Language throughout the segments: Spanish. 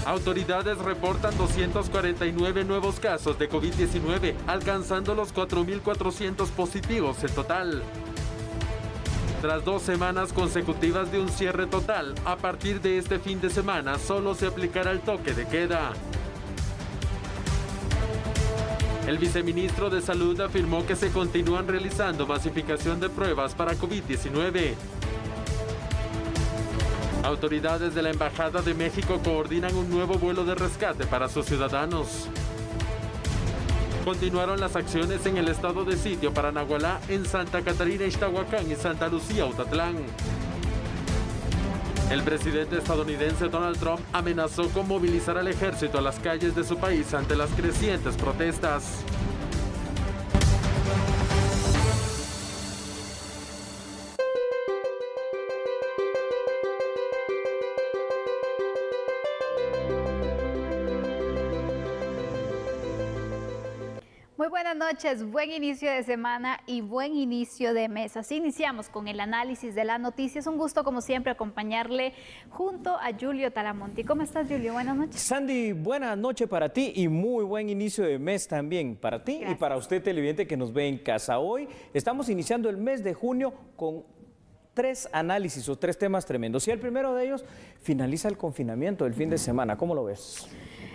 Autoridades reportan 249 nuevos casos de COVID-19, alcanzando los 4.400 positivos en total. Tras 2 semanas consecutivas de un cierre total, a partir de este fin de semana solo se aplicará el toque de queda. El viceministro de Salud afirmó que se continúan realizando masificación de pruebas para COVID-19. Autoridades de la Embajada de México coordinan un nuevo vuelo de rescate para sus ciudadanos. Continuaron las acciones en el estado de sitio para Nagualá, en Santa Catarina, Ixtahuacán y Santa Lucía, Autatlán. El presidente estadounidense Donald Trump amenazó con movilizar al ejército a las calles de su país ante las crecientes protestas. Muy buenas noches, buen inicio de semana y buen inicio de mes. Así iniciamos con el análisis de las noticias. Un gusto, como siempre, acompañarle junto a Julio Talamonti. ¿Cómo estás, Julio? Buenas noches. Sandy, buenas noches para ti y muy buen inicio de mes también para ti. Gracias. Y para usted, televidente que nos ve en casa. Hoy estamos iniciando el mes de junio con 3 análisis o 3 temas tremendos. Y el primero de ellos, finaliza el confinamiento del fin de semana. ¿Cómo lo ves?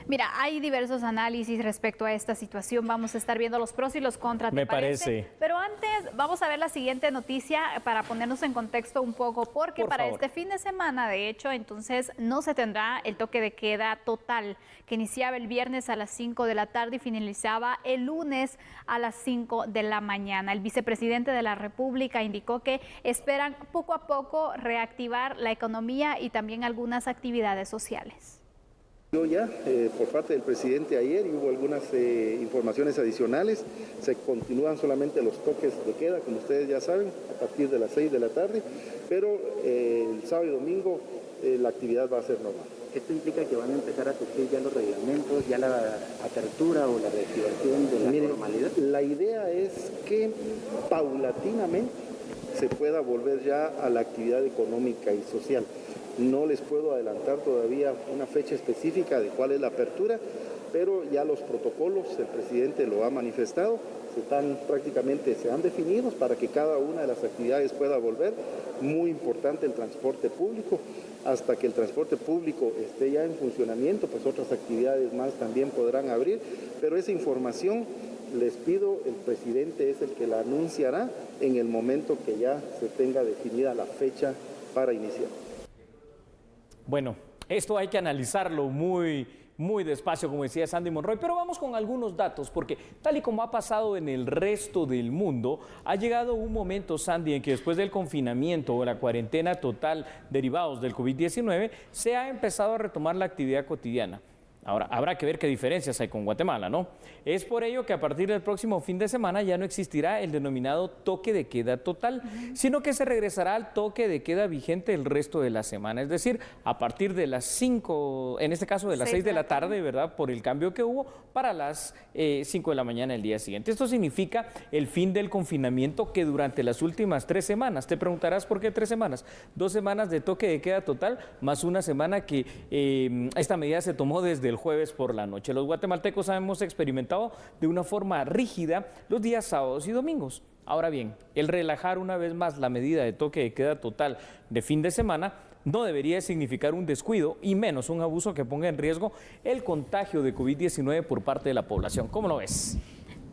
Mira, hay diversos análisis respecto a esta situación. Vamos a estar viendo los pros y los contras. Me parece. Pero antes vamos a ver la siguiente noticia para ponernos en contexto un poco, porque para este fin de semana, de hecho, entonces no se tendrá el toque de queda total, que iniciaba el viernes a las 5 de la tarde y finalizaba el lunes a las 5 de la mañana. El vicepresidente de la República indicó que esperan poco a poco reactivar la economía y también algunas actividades sociales. Ya por parte del presidente ayer y hubo algunas informaciones adicionales. Se continúan solamente los toques de queda, como ustedes ya saben, a partir de las 6 de la tarde, pero el sábado y domingo la actividad va a ser normal. ¿Esto implica que van a empezar a cumplir ya los reglamentos, ya la apertura o la reactivación de la normalidad? La idea es que paulatinamente se pueda volver ya a la actividad económica y social. No les puedo adelantar todavía una fecha específica de cuál es la apertura, pero ya los protocolos, el presidente lo ha manifestado, prácticamente se han definido para que cada una de las actividades pueda volver. Muy importante el transporte público. Hasta que el transporte público esté ya en funcionamiento, pues otras actividades más también podrán abrir, pero esa información, les pido, el presidente es el que la anunciará en el momento que ya se tenga definida la fecha para iniciar. Bueno, esto hay que analizarlo muy despacio, como decía Sandy Monroy, pero vamos con algunos datos, porque tal y como ha pasado en el resto del mundo, ha llegado un momento, Sandy, en que después del confinamiento o la cuarentena total derivados del COVID-19, se ha empezado a retomar la actividad cotidiana. Ahora, habrá que ver qué diferencias hay con Guatemala, ¿no? Es por ello que a partir del próximo fin de semana ya no existirá el denominado toque de queda total, sino que se regresará al toque de queda vigente el resto de la semana. Es decir, a partir de las 5, en este caso de las 6 de la tarde, ¿verdad? Por el cambio que hubo, para las 5 de la mañana el día siguiente. Esto significa el fin del confinamiento que durante las últimas 3 semanas, te preguntarás por qué 3 semanas, 2 semanas de toque de queda total, más una semana que esta medida se tomó desde el jueves por la noche. Los guatemaltecos hemos experimentado de una forma rígida los días sábados y domingos. Ahora bien, el relajar una vez más la medida de toque de queda total de fin de semana no debería significar un descuido y menos un abuso que ponga en riesgo el contagio de COVID-19 por parte de la población. ¿Cómo lo ves?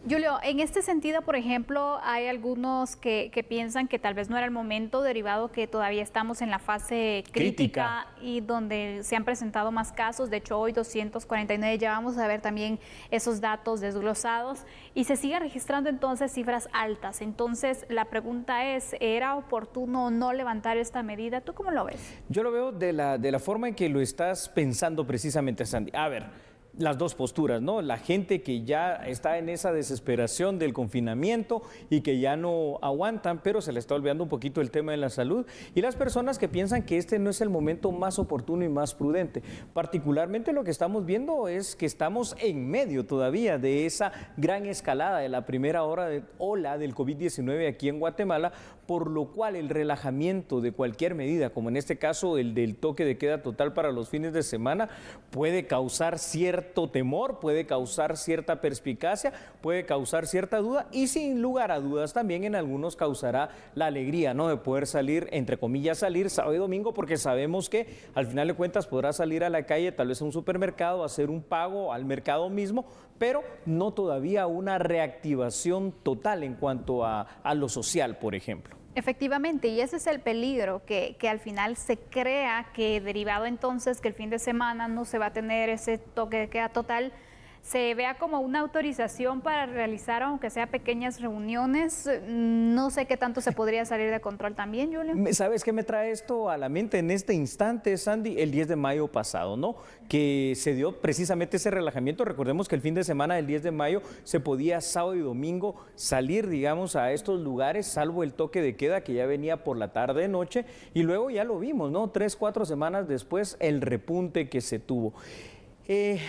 Julio, en este sentido, por ejemplo, hay algunos que piensan que tal vez no era el momento, derivado que todavía estamos en la fase crítica y donde se han presentado más casos. De hecho, hoy 249, ya vamos a ver también esos datos desglosados y se sigue registrando entonces cifras altas. Entonces, la pregunta es, ¿era oportuno no levantar esta medida? ¿Tú cómo lo ves? Yo lo veo de la forma en que lo estás pensando precisamente, Sandy. A ver, las dos posturas, ¿no? La gente que ya está en esa desesperación del confinamiento y que ya no aguantan, pero se le está olvidando un poquito el tema de la salud, y las personas que piensan que este no es el momento más oportuno y más prudente. Particularmente lo que estamos viendo es que estamos en medio todavía de esa gran escalada de la primera ola del COVID-19 aquí en Guatemala, por lo cual el relajamiento de cualquier medida, como en este caso el del toque de queda total para los fines de semana, puede causar cierto temor, puede causar cierta perspicacia, puede causar cierta duda y sin lugar a dudas también en algunos causará la alegría, ¿no?, de poder salir, entre comillas, salir sábado y domingo, porque sabemos que al final de cuentas podrá salir a la calle, tal vez a un supermercado, a hacer un pago al mercado mismo, pero no todavía una reactivación total en cuanto a lo social, por ejemplo. Efectivamente, y ese es el peligro, que al final se crea que derivado entonces que el fin de semana no se va a tener ese toque de queda total, se vea como una autorización para realizar, aunque sea pequeñas reuniones. No sé qué tanto se podría salir de control también, Julio. ¿Sabes qué me trae esto a la mente en este instante, Sandy? El 10 de mayo pasado, ¿no? Que se dio precisamente ese relajamiento. Recordemos que el fin de semana del 10 de mayo se podía sábado y domingo salir, digamos, a estos lugares, salvo el toque de queda que ya venía por la tarde-noche, y luego ya lo vimos, ¿no? 3, 4 semanas después, el repunte que se tuvo.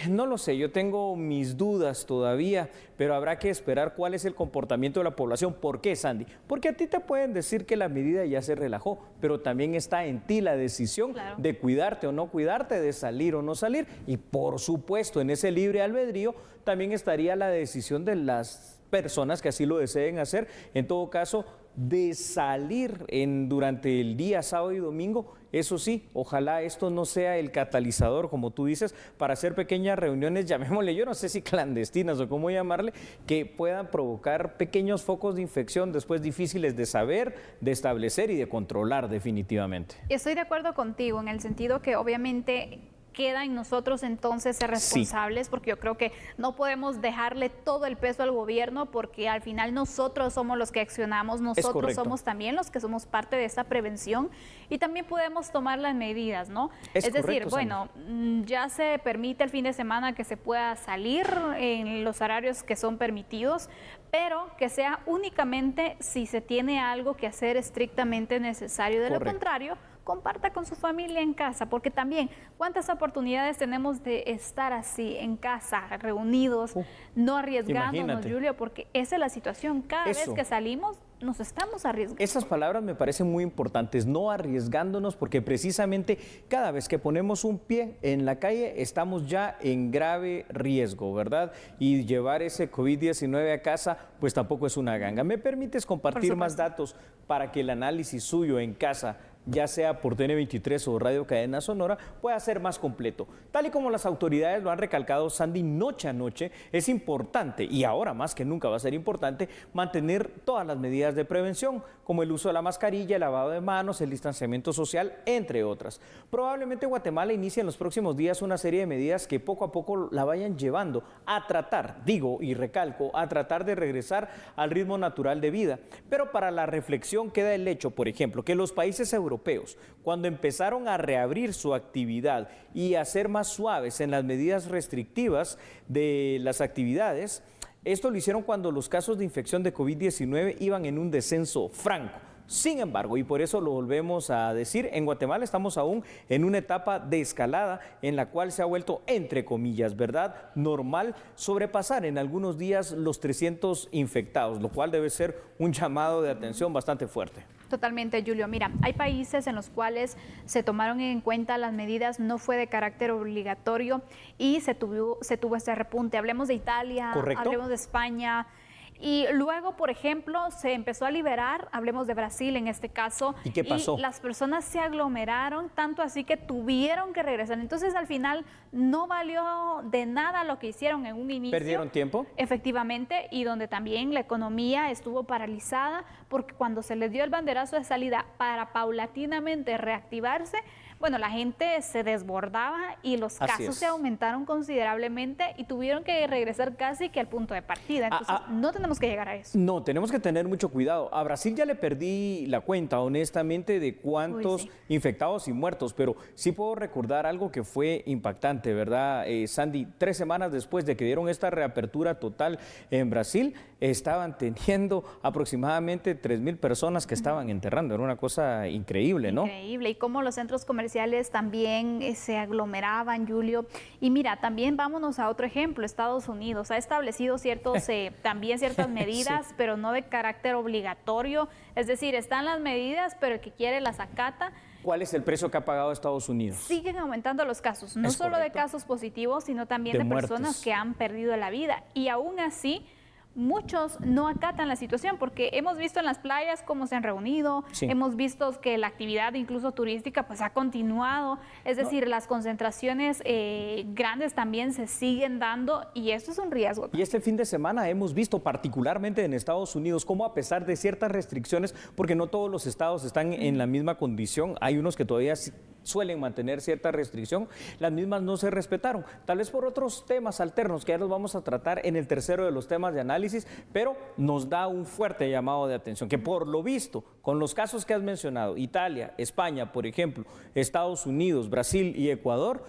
No lo sé, yo tengo mis dudas todavía, pero habrá que esperar cuál es el comportamiento de la población. ¿Por qué, Sandy? Porque a ti te pueden decir que la medida ya se relajó, pero también está en ti la decisión de cuidarte o no cuidarte, de salir o no salir. Y por supuesto, en ese libre albedrío también estaría la decisión de las personas que así lo deseen hacer. En todo caso, de salir durante el día sábado y domingo. Eso sí, ojalá esto no sea el catalizador, como tú dices, para hacer pequeñas reuniones, llamémosle, yo no sé si clandestinas o cómo llamarle, que puedan provocar pequeños focos de infección después difíciles de saber, de establecer y de controlar definitivamente. Estoy de acuerdo contigo en el sentido que obviamente queda en nosotros entonces ser responsables, porque yo creo que no podemos dejarle todo el peso al gobierno, porque al final nosotros somos los que accionamos, nosotros somos también los que somos parte de esta prevención y también podemos tomar las medidas, ¿no? Es decir, bueno, ya se permite el fin de semana que se pueda salir en los horarios que son permitidos, pero que sea únicamente si se tiene algo que hacer estrictamente necesario. De lo contrario, comparta con su familia en casa, porque también cuántas oportunidades tenemos de estar así en casa, reunidos, no arriesgándonos, Julio, porque esa es la situación. Cada vez que salimos nos estamos arriesgando. Esas palabras me parecen muy importantes, no arriesgándonos, porque precisamente cada vez que ponemos un pie en la calle estamos ya en grave riesgo, ¿verdad? Y llevar ese COVID-19 a casa pues tampoco es una ganga. ¿Me permites compartir más datos para que el análisis suyo en casa, ya sea por TN23 o Radio Cadena Sonora, pueda ser más completo? Tal y como las autoridades lo han recalcado, Sandy, noche a noche es importante, y ahora más que nunca va a ser importante, mantener todas las medidas de prevención, como el uso de la mascarilla, el lavado de manos, el distanciamiento social, entre otras. Probablemente Guatemala inicie en los próximos días una serie de medidas que poco a poco la vayan llevando a tratar, digo y recalco, a tratar de regresar al ritmo natural de vida. Pero para la reflexión queda el hecho, por ejemplo, que los países europeos, cuando empezaron a reabrir su actividad y a ser más suaves en las medidas restrictivas de las actividades, esto lo hicieron cuando los casos de infección de COVID-19 iban en un descenso franco. Sin embargo, y por eso lo volvemos a decir, en Guatemala estamos aún en una etapa de escalada en la cual se ha vuelto, entre comillas, ¿verdad?, normal sobrepasar en algunos días los 300 infectados, lo cual debe ser un llamado de atención bastante fuerte. Totalmente, Julio. Mira, hay países en los cuales se tomaron en cuenta las medidas, no fue de carácter obligatorio y se tuvo este repunte. Hablemos de Italia, hablemos de España. Y luego, por ejemplo, se empezó a liberar, hablemos de Brasil en este caso. ¿Y qué pasó? Y las personas se aglomeraron, tanto así que tuvieron que regresar. Entonces, al final, no valió de nada lo que hicieron en un inicio. ¿Perdieron tiempo? Efectivamente, y donde también la economía estuvo paralizada, porque cuando se les dio el banderazo de salida para paulatinamente reactivarse, bueno, la gente se desbordaba y los casos se aumentaron considerablemente y tuvieron que regresar casi que al punto de partida. Entonces, no tenemos que llegar a eso. No, tenemos que tener mucho cuidado. A Brasil ya le perdí la cuenta, honestamente, de cuántos infectados y muertos, pero sí puedo recordar algo que fue impactante, ¿verdad, Sandy? 3 semanas después de que dieron esta reapertura total en Brasil, estaban teniendo aproximadamente 3,000 personas que estaban enterrando. Era una cosa increíble, ¿no? Increíble. Y cómo los centros comerciales también se aglomeraban, Julio. Y mira, también vámonos a otro ejemplo. Estados Unidos ha establecido también ciertas medidas, sí, pero no de carácter obligatorio. Es decir, están las medidas, pero el que quiere las acata. ¿Cuál es el precio que ha pagado Estados Unidos? Siguen aumentando los casos, no solo de casos positivos, sino también de personas que han perdido la vida. Y aún así, muchos no acatan la situación, porque hemos visto en las playas cómo se han reunido, sí, hemos visto que la actividad incluso turística pues ha continuado, es decir, las concentraciones grandes también se siguen dando y esto es un riesgo. Y este fin de semana hemos visto particularmente en Estados Unidos cómo a pesar de ciertas restricciones, porque no todos los estados están en la misma condición, hay unos que todavía suelen mantener cierta restricción, las mismas no se respetaron, tal vez por otros temas alternos que ya los vamos a tratar en el tercero de los temas de análisis, pero nos da un fuerte llamado de atención, que por lo visto, con los casos que has mencionado, Italia, España, por ejemplo, Estados Unidos, Brasil y Ecuador,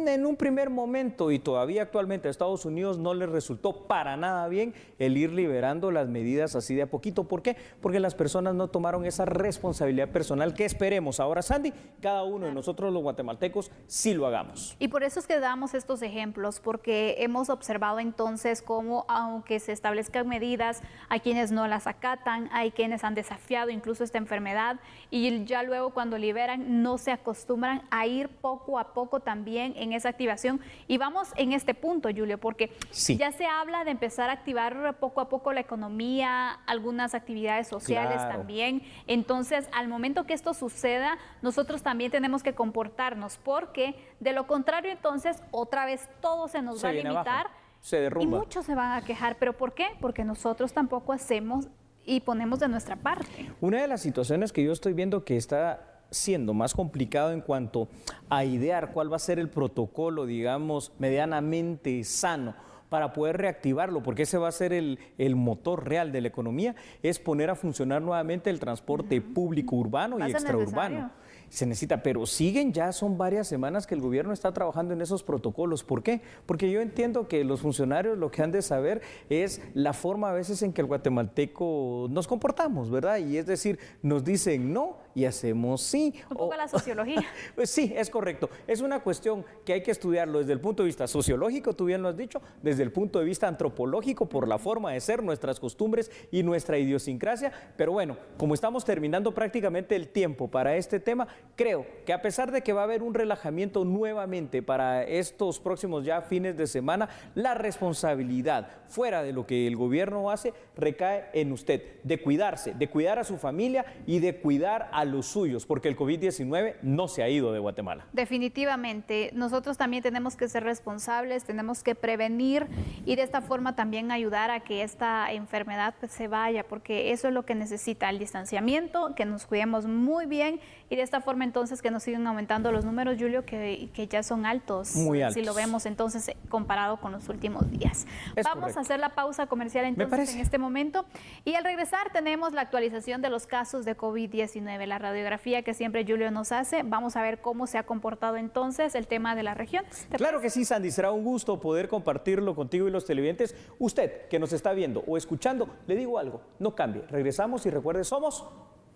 en un primer momento y todavía actualmente a Estados Unidos no les resultó para nada bien el ir liberando las medidas así de a poquito. ¿Por qué? Porque las personas no tomaron esa responsabilidad personal que esperemos ahora, Sandy, cada uno de nosotros los guatemaltecos sí lo hagamos. Y por eso es que damos estos ejemplos, porque hemos observado entonces cómo aunque se establezcan medidas, hay quienes no las acatan, hay quienes han desafiado incluso esta enfermedad y ya luego cuando liberan no se acostumbran a ir poco a poco también en esa activación. Y vamos en este punto, Julio, porque sí, ya se habla de empezar a activar poco a poco la economía, algunas actividades sociales, claro, también. Entonces, al momento que esto suceda, nosotros también tenemos que comportarnos, porque de lo contrario, entonces, otra vez todo se nos va a limitar, se derrumba. Y muchos se van a quejar. ¿Pero por qué? Porque nosotros tampoco hacemos y ponemos de nuestra parte. Una de las situaciones que yo estoy viendo que está siendo más complicado en cuanto a idear cuál va a ser el protocolo, digamos, medianamente sano para poder reactivarlo, porque ese va a ser el motor real de la economía, es poner a funcionar nuevamente el transporte público urbano y extraurbano. Se necesita, pero son varias semanas que el gobierno está trabajando en esos protocolos. ¿Por qué? Porque yo entiendo que los funcionarios lo que han de saber es la forma a veces en que el guatemalteco nos comportamos, ¿verdad? Y es decir, nos dicen no y hacemos sí. Un poco la sociología. Pues sí, es correcto. Es una cuestión que hay que estudiarlo desde el punto de vista sociológico, tú bien lo has dicho, desde el punto de vista antropológico, por la forma de ser, nuestras costumbres y nuestra idiosincrasia. Pero bueno, como estamos terminando prácticamente el tiempo para este tema, creo que a pesar de que va a haber un relajamiento nuevamente para estos próximos ya fines de semana, la responsabilidad fuera de lo que el gobierno hace recae en usted, de cuidarse, de cuidar a su familia y de cuidar a los suyos, porque el COVID-19 no se ha ido de Guatemala. Definitivamente, nosotros también tenemos que ser responsables, tenemos que prevenir y de esta forma también ayudar a que esta enfermedad pues, se vaya, porque eso es lo que necesita, el distanciamiento, que nos cuidemos muy bien y de esta forma entonces que nos siguen aumentando los números, Julio, que ya son altos, muy altos, si lo vemos entonces comparado con los últimos días. Vamos a hacer la pausa comercial entonces en este momento y al regresar tenemos la actualización de los casos de COVID-19, la radiografía que siempre Julio nos hace. Vamos a ver cómo se ha comportado entonces el tema de la región. Claro que sí, Sandy, será un gusto poder compartirlo contigo y los televidentes. Usted que nos está viendo o escuchando, le digo algo, no cambie, regresamos y recuerde, somos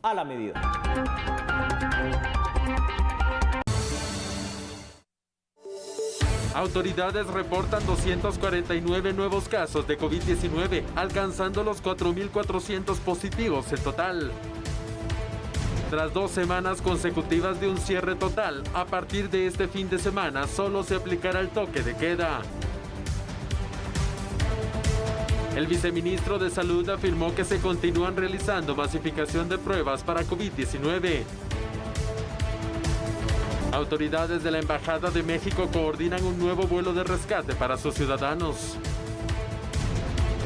a la medida. Autoridades reportan 249 nuevos casos de COVID-19, alcanzando los 4.400 positivos en total. Tras 2 semanas consecutivas de un cierre total, a partir de este fin de semana solo se aplicará el toque de queda. El viceministro de Salud afirmó que se continúan realizando masificación de pruebas para COVID-19. Autoridades de la Embajada de México coordinan un nuevo vuelo de rescate para sus ciudadanos.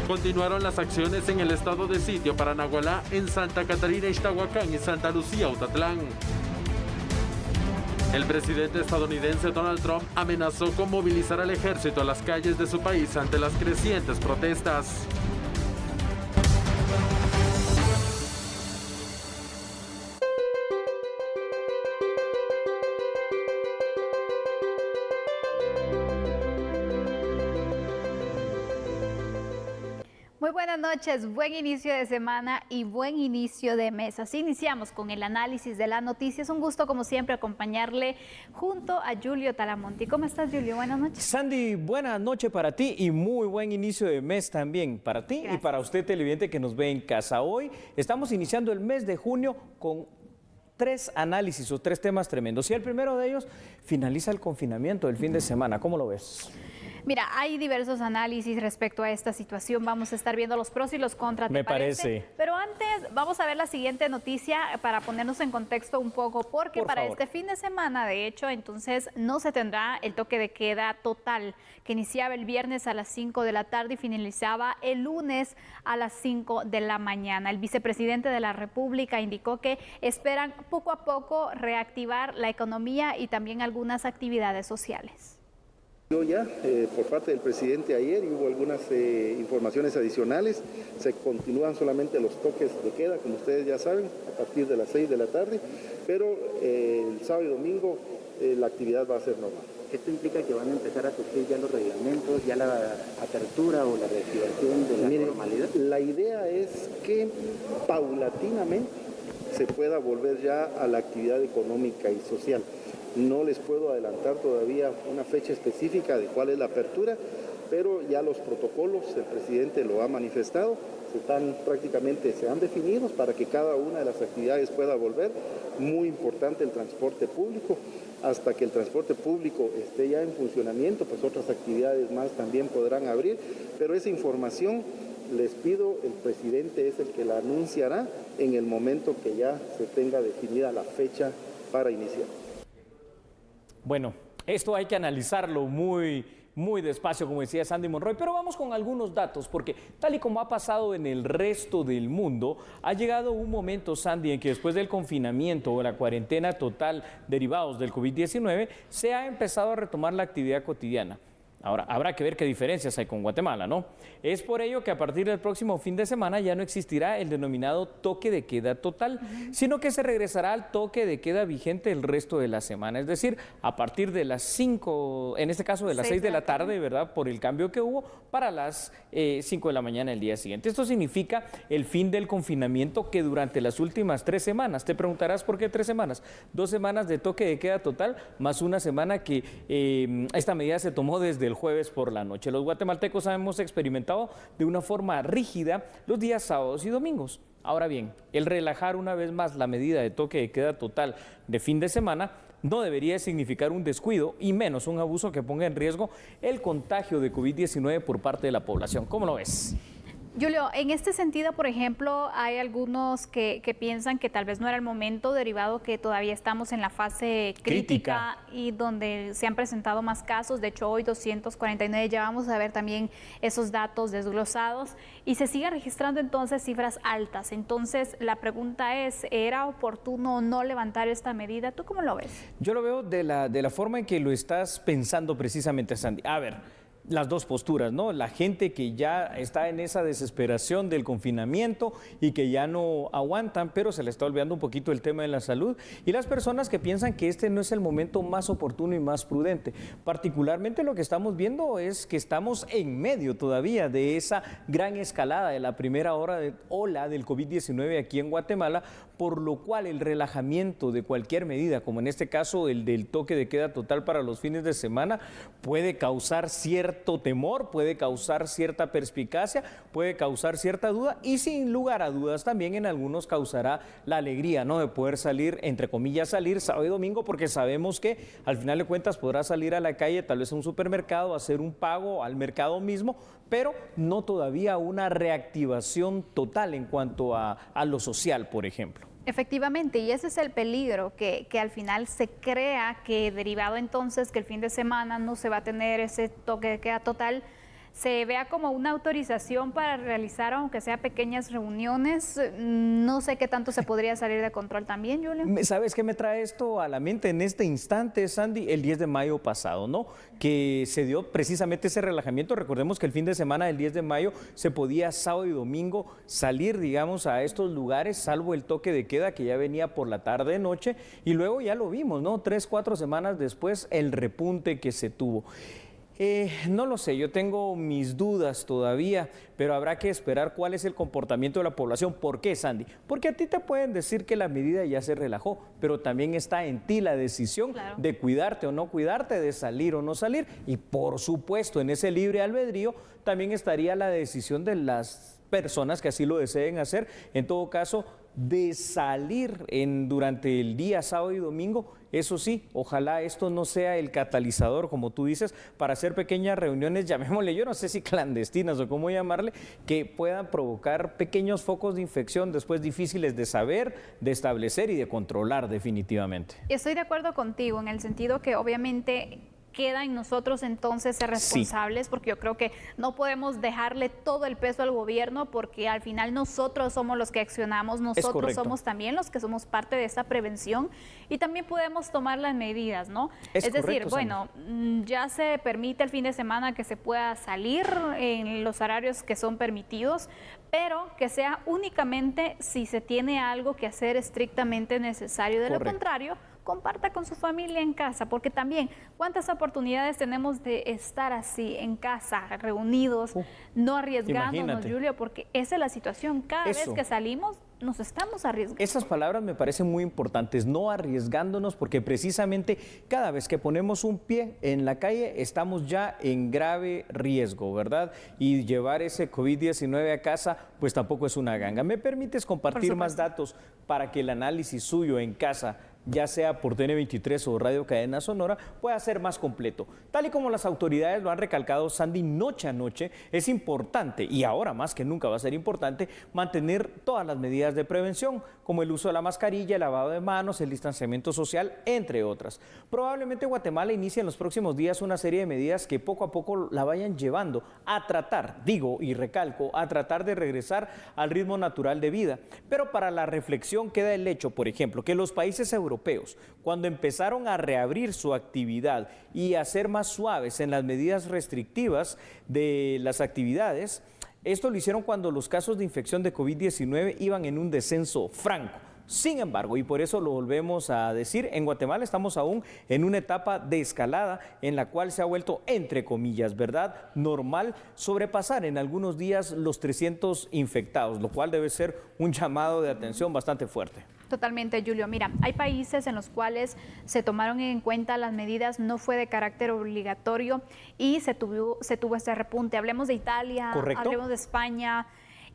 Continuaron las acciones en el estado de sitio para Nagualá, en Santa Catarina, Ixtahuacán y Santa Lucía, Autatlán. El presidente estadounidense Donald Trump amenazó con movilizar al ejército a las calles de su país ante las crecientes protestas. Muy buenas noches, buen inicio de semana y buen inicio de mes. Así iniciamos con el análisis de las noticias. Un gusto, como siempre, acompañarle junto a Julio Talamonti. ¿Cómo estás, Julio? Buenas noches. Sandy, buenas noches para ti y muy buen inicio de mes también para ti. Gracias. Y para usted, televidente que nos ve en casa. Hoy estamos iniciando el mes de junio con tres análisis o tres temas tremendos. Y el primero de ellos, finaliza el confinamiento del fin de semana. ¿Cómo lo ves? Mira, hay diversos análisis respecto a esta situación. Vamos a estar viendo los pros y los contras. Me parece. Pero antes vamos a ver la siguiente noticia para ponernos en contexto un poco, porque para este fin de semana, de hecho, entonces no se tendrá el toque de queda total, que iniciaba el viernes a las 5 de la tarde y finalizaba el lunes a las 5 de la mañana. El vicepresidente de la República indicó que esperan poco a poco reactivar la economía y también algunas actividades sociales. Ya por parte del presidente ayer y hubo algunas informaciones adicionales, se continúan solamente los toques de queda, como ustedes ya saben, a partir de las 6 de la tarde, pero el sábado y domingo la actividad va a ser normal. ¿Esto implica que van a empezar a surgir ya los reglamentos, ya la apertura o la reactivación de la normalidad? La idea es que paulatinamente se pueda volver ya a la actividad económica y social. No les puedo adelantar todavía una fecha específica de cuál es la apertura, pero ya los protocolos, el presidente lo ha manifestado, se han definido para que cada una de las actividades pueda volver. Muy importante el transporte público. Hasta que el transporte público esté ya en funcionamiento, pues otras actividades más también podrán abrir, pero esa información, les pido, el presidente es el que la anunciará en el momento que ya se tenga definida la fecha para iniciar. Bueno, esto hay que analizarlo muy despacio, como decía Sandy Monroy, pero vamos con algunos datos, porque tal y como ha pasado en el resto del mundo, ha llegado un momento, Sandy, en que después del confinamiento o la cuarentena total derivados del COVID-19, se ha empezado a retomar la actividad cotidiana. Ahora, habrá que ver qué diferencias hay con Guatemala, ¿no? Es por ello que a partir del próximo fin de semana ya no existirá el denominado toque de queda total, sino que se regresará al toque de queda vigente el resto de la semana. Es decir, a partir de las 5, en este caso de las 6 de la tarde, ¿verdad? Por el cambio que hubo, para las 5 de la mañana el día siguiente. Esto significa el fin del confinamiento que durante las últimas 3 semanas, te preguntarás por qué 3 semanas, 2 semanas de toque de queda total, más una semana que esta medida se tomó desde el jueves por la noche. Los guatemaltecos hemos experimentado de una forma rígida los días sábados y domingos. Ahora bien, el relajar una vez más la medida de toque de queda total de fin de semana no debería significar un descuido y menos un abuso que ponga en riesgo el contagio de COVID-19 por parte de la población. ¿Cómo lo ves? Julio, en este sentido, por ejemplo, hay algunos que piensan que tal vez no era el momento, derivado que todavía estamos en la fase crítica y donde se han presentado más casos. De hecho, hoy 249, ya vamos a ver también esos datos desglosados y se siguen registrando entonces cifras altas. Entonces, la pregunta es, ¿era oportuno no levantar esta medida? ¿Tú cómo lo ves? Yo lo veo de la forma en que lo estás pensando precisamente, Sandy. A ver, las dos posturas, ¿no? La gente que ya está en esa desesperación del confinamiento y que ya no aguantan, pero se le está olvidando un poquito el tema de la salud, y las personas que piensan que este no es el momento más oportuno y más prudente. Particularmente lo que estamos viendo es que estamos en medio todavía de esa gran escalada de la primera ola del COVID-19 aquí en Guatemala, por lo cual el relajamiento de cualquier medida, como en este caso el del toque de queda total para los fines de semana, puede causar cierto temor, puede causar cierta perspicacia, puede causar cierta duda y sin lugar a dudas también en algunos causará la alegría, ¿no? De poder salir, entre comillas, salir sábado y domingo, porque sabemos que al final de cuentas podrá salir a la calle, tal vez a un supermercado, hacer un pago al mercado mismo, pero no todavía una reactivación total en cuanto a lo social, por ejemplo. Efectivamente, y ese es el peligro, que al final se crea que derivado entonces que el fin de semana no se va a tener ese toque de queda total, se vea como una autorización para realizar, aunque sea pequeñas reuniones. No sé qué tanto se podría salir de control también, Julio. ¿Sabes qué me trae esto a la mente en este instante, Sandy? El 10 de mayo pasado, ¿no? Que se dio precisamente ese relajamiento. Recordemos que el fin de semana del 10 de mayo se podía sábado y domingo salir, digamos, a estos lugares, salvo el toque de queda que ya venía por la tarde-noche, y luego ya lo vimos, ¿no? 3, 4 semanas después, el repunte que se tuvo. No lo sé, yo tengo mis dudas todavía, pero habrá que esperar cuál es el comportamiento de la población. ¿Por qué, Sandy? Porque a ti te pueden decir que la medida ya se relajó, pero también está en ti la decisión de cuidarte o no cuidarte, de salir o no salir. Y por supuesto, en ese libre albedrío también estaría la decisión de las personas que así lo deseen hacer. En todo caso, de salir durante el día sábado y domingo. Eso sí, ojalá esto no sea el catalizador, como tú dices, para hacer pequeñas reuniones, llamémosle, yo no sé si clandestinas o cómo llamarle, que puedan provocar pequeños focos de infección después difíciles de saber, de establecer y de controlar definitivamente. Estoy de acuerdo contigo en el sentido que obviamente queda en nosotros entonces ser responsables, porque yo creo que no podemos dejarle todo el peso al gobierno, porque al final nosotros somos los que accionamos, nosotros somos también los que somos parte de esta prevención y también podemos tomar las medidas, ¿no? Es decir, bueno, ya se permite el fin de semana que se pueda salir en los horarios que son permitidos, pero que sea únicamente si se tiene algo que hacer estrictamente necesario. De lo contrario, comparta con su familia en casa, porque también cuántas oportunidades tenemos de estar así en casa, reunidos, no arriesgándonos, Julio, porque esa es la situación. Cada vez que salimos nos estamos arriesgando. Esas palabras me parecen muy importantes, no arriesgándonos, porque precisamente cada vez que ponemos un pie en la calle estamos ya en grave riesgo, ¿verdad? Y llevar ese COVID-19 a casa pues tampoco es una ganga. ¿Me permites compartir más datos para que el análisis suyo en casa, ya sea por TN23 o Radio Cadena Sonora, pueda ser más completo? Tal y como las autoridades lo han recalcado, Sandy, noche a noche es importante, y ahora más que nunca va a ser importante, mantener todas las medidas de prevención, como el uso de la mascarilla, el lavado de manos, el distanciamiento social, entre otras. Probablemente Guatemala inicie en los próximos días una serie de medidas que poco a poco la vayan llevando a tratar, digo y recalco, a tratar de regresar al ritmo natural de vida. Pero para la reflexión queda el hecho, por ejemplo, que los países europeos, cuando empezaron a reabrir su actividad y a ser más suaves en las medidas restrictivas de las actividades, esto lo hicieron cuando los casos de infección de COVID-19 iban en un descenso franco. Sin embargo, y por eso lo volvemos a decir, en Guatemala estamos aún en una etapa de escalada en la cual se ha vuelto, entre comillas, ¿verdad?, normal sobrepasar en algunos días los 300 infectados, lo cual debe ser un llamado de atención bastante fuerte. Totalmente, Julio. Mira, hay países en los cuales se tomaron en cuenta las medidas, no fue de carácter obligatorio y se tuvo este repunte. Hablemos de Italia, hablemos de España.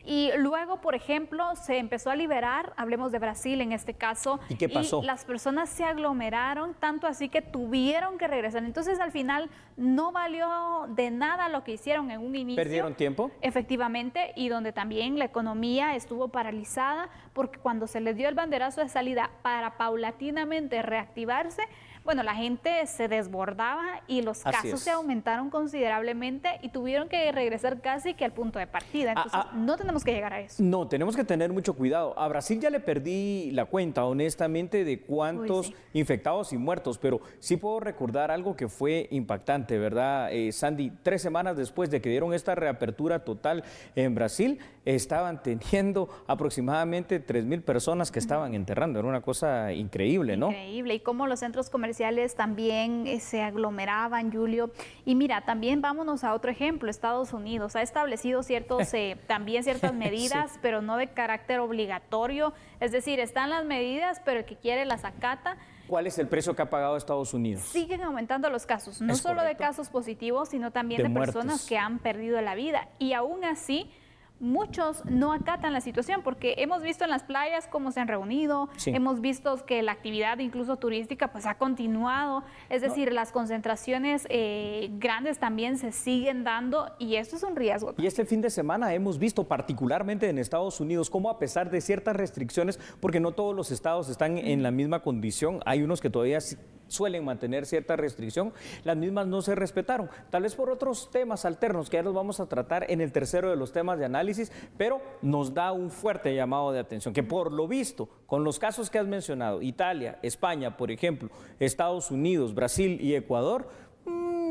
Y luego, por ejemplo, se empezó a liberar, hablemos de Brasil en este caso. ¿Y qué pasó? Y las personas se aglomeraron, tanto así que tuvieron que regresar. Entonces, al final, no valió de nada lo que hicieron en un inicio. ¿Perdieron tiempo? Efectivamente, y donde también la economía estuvo paralizada, porque cuando se les dio el banderazo de salida para paulatinamente reactivarse, bueno, la gente se desbordaba y los casos se aumentaron considerablemente y tuvieron que regresar casi que al punto de partida. Entonces, no tenemos que llegar a eso. No, tenemos que tener mucho cuidado. A Brasil ya le perdí la cuenta, honestamente, de cuántos infectados y muertos, pero sí puedo recordar algo que fue impactante, ¿verdad, Sandy? 3 semanas después de que dieron esta reapertura total en Brasil, estaban teniendo aproximadamente 3,000 personas que estaban enterrando. Era una cosa increíble, ¿no? Increíble. Y cómo los centros comerciales también se aglomeraban, Julio. Y mira, también vámonos a otro ejemplo. Estados Unidos ha establecido también ciertas medidas, pero no de carácter obligatorio. Es decir, están las medidas, pero el que quiere las acata. ¿Cuál es el precio que ha pagado Estados Unidos? Siguen aumentando los casos, no solo de casos positivos, sino también de personas que han perdido la vida. Y aún así, muchos no acatan la situación, porque hemos visto en las playas cómo se han reunido, hemos visto que la actividad incluso turística pues ha continuado, es decir, las concentraciones grandes también se siguen dando y esto es un riesgo. Y este fin de semana hemos visto particularmente en Estados Unidos cómo a pesar de ciertas restricciones, porque no todos los estados están en la misma condición, hay unos que todavía suelen mantener cierta restricción, las mismas no se respetaron, tal vez por otros temas alternos que ya los vamos a tratar en el tercero de los temas de análisis, pero nos da un fuerte llamado de atención, que por lo visto, con los casos que has mencionado, Italia, España, por ejemplo, Estados Unidos, Brasil y Ecuador,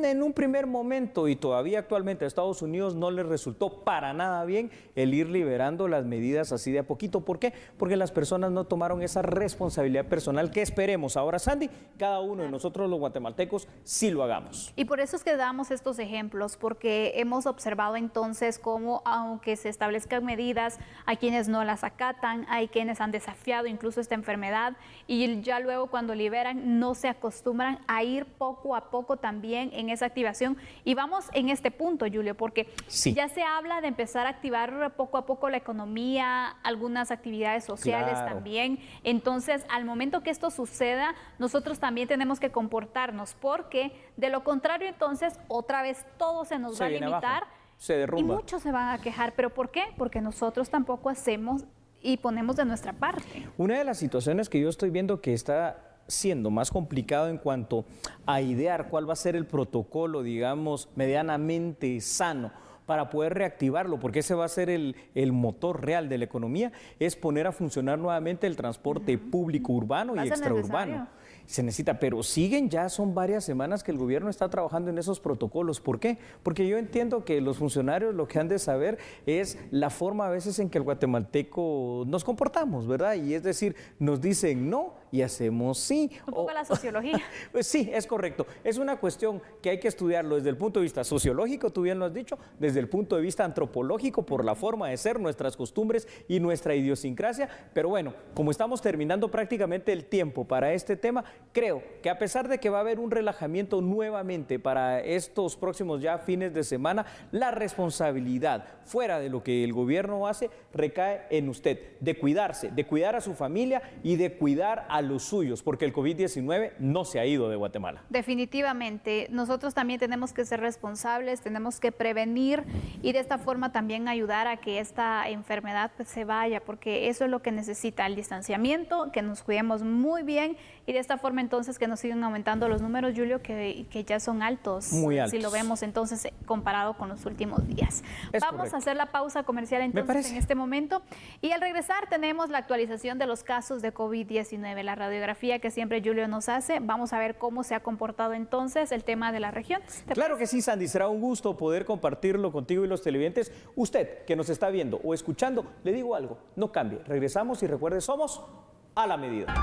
en un primer momento y todavía actualmente a Estados Unidos no les resultó para nada bien el ir liberando las medidas así de a poquito. ¿Por qué? Porque las personas no tomaron esa responsabilidad personal que esperemos ahora, Sandy, cada uno de nosotros los guatemaltecos sí lo hagamos. Y por eso es que damos estos ejemplos, porque hemos observado entonces cómo, aunque se establezcan medidas, hay quienes no las acatan, hay quienes han desafiado incluso esta enfermedad y ya luego cuando liberan no se acostumbran a ir poco a poco también en esa activación. Y vamos en este punto, Julio, porque sí, ya se habla de empezar a activar poco a poco la economía, algunas actividades sociales también. Entonces, al momento que esto suceda, nosotros también tenemos que comportarnos, porque de lo contrario, entonces, otra vez todo se nos va a limitar. Se derrumba. Y muchos se van a quejar. ¿Pero por qué? Porque nosotros tampoco hacemos y ponemos de nuestra parte. Una de las situaciones que yo estoy viendo que está siendo más complicado en cuanto a idear cuál va a ser el protocolo, digamos, medianamente sano para poder reactivarlo, porque ese va a ser el motor real de la economía, es poner a funcionar nuevamente el transporte público urbano y extraurbano. Se necesita, pero son varias semanas que el gobierno está trabajando en esos protocolos. ¿Por qué? Porque yo entiendo que los funcionarios lo que han de saber es la forma a veces en que el guatemalteco nos comportamos, ¿verdad? Y es decir, nos dicen no y hacemos sí. Un poco la sociología. Pues sí, es correcto. Es una cuestión que hay que estudiarlo desde el punto de vista sociológico, tú bien lo has dicho, desde el punto de vista antropológico, por la forma de ser, nuestras costumbres y nuestra idiosincrasia. Pero bueno, como estamos terminando prácticamente el tiempo para este tema, creo que a pesar de que va a haber un relajamiento nuevamente para estos próximos ya fines de semana, la responsabilidad fuera de lo que el gobierno hace recae en usted, de cuidarse, de cuidar a su familia y de cuidar a los suyos, porque el COVID-19 no se ha ido de Guatemala. Definitivamente, nosotros también tenemos que ser responsables, tenemos que prevenir y de esta forma también ayudar a que esta enfermedad pues, se vaya, porque eso es lo que necesita el distanciamiento, que nos cuidemos muy bien y de esta forma entonces que nos sigan aumentando los números, Julio, que ya son altos. Muy altos. Si lo vemos entonces comparado con los últimos días. Vamos a hacer la pausa comercial entonces en este momento y al regresar tenemos la actualización de los casos de COVID-19, la radiografía que siempre Julio nos hace. Vamos a ver cómo se ha comportado entonces el tema de las regiones. Claro que sí, Sandy, será un gusto poder compartirlo contigo y los televidentes. Usted que nos está viendo o escuchando, le digo algo, no cambie. Regresamos y recuerde, somos a la medida.